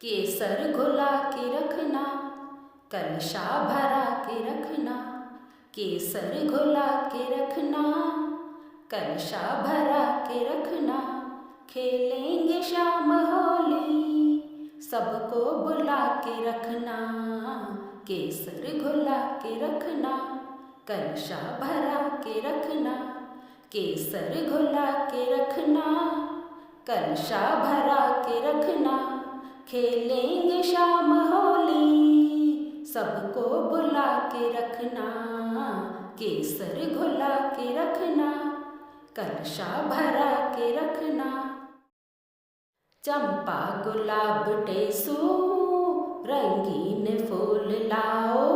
केसर घुला के रखना, कलशा भरा के रखना। केसर घुला के रखना, कलशा भरा के रखना। खेलेंगे शाम होली, सबको बुला के रखना। केसर घुला के रखना, कलशा भरा के रखना। केसर घुला के रखना, कलशा भरा के रखना। खेलेंगे शाम होली, सबको बुला के रखना। केसर घुला के रखना, कलशा भरा के रखना। चंपा गुलाब टेसू रंगीन फूल लाओ,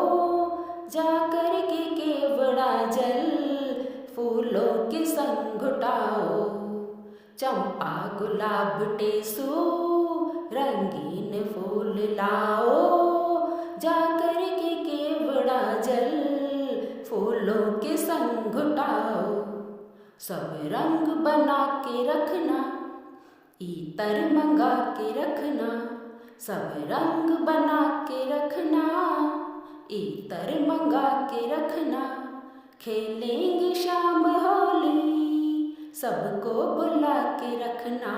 जाकर के केवड़ा जल फूलों के संग घुटाओ। चंपा गुलाब टेसू रंगीन फूल लाओ, जाकर के केवड़ा जल फूलों के संग घुटाओ। सब रंग बना के रखना, इतर मंगा के रखना। सब रंग बना के रखना, इतर मंगा के रखना। खेलेंगे शाम होली, सबको बुला के रखना।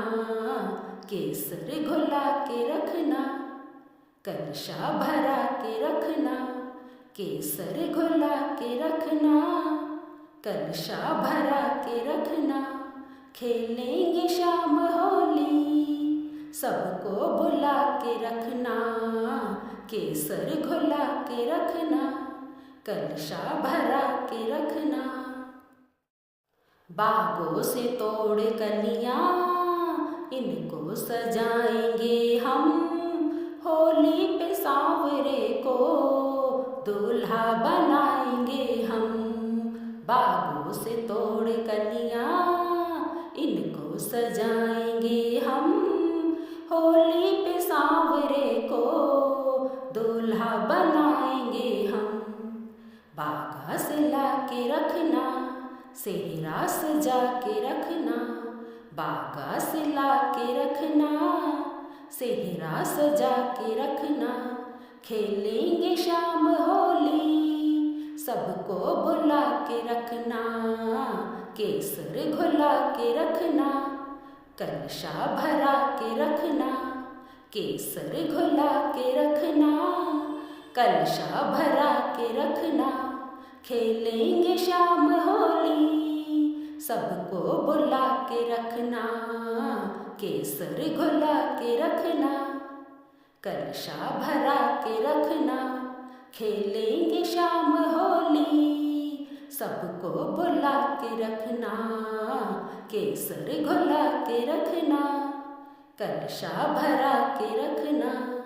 केसर घुला के रखना, कलशा भरा के रखना। केसर घुला के रखना, कलशा भरा के रखना। खेलेंगे शाम होली, सबको बुला के रखना। केसर घुला के रखना, कलशा भरा के रखना। बागों से तोड़ कलियां इनको सजाएंगे हम, होली पे सांवरे को दूल्हा बनाएंगे हम। बागों से तोड़ कलियां इनको सजाएंगे हम, होली पे सांवरे को दूल्हा बनाएंगे हम। बागा से ला के रखना, सेहरा सजा के रखना। बागा से ला के रखना, सेहरा सजा के रखना। खेलेंगे शाम होली, सबको बुला के रखना। केसर घुला के रखना, कलशा भरा के रखना। केसर घुला के रखना, कलशा भरा के रखना। खेलेंगे शाम होली, सबको बुला के रखना। केसर घुला के रखना, कलशा भरा के रखना। खेलेंगे शाम होली, सबको बुला के रखना। केसर घुला के रखना, कलशा भरा के रखना।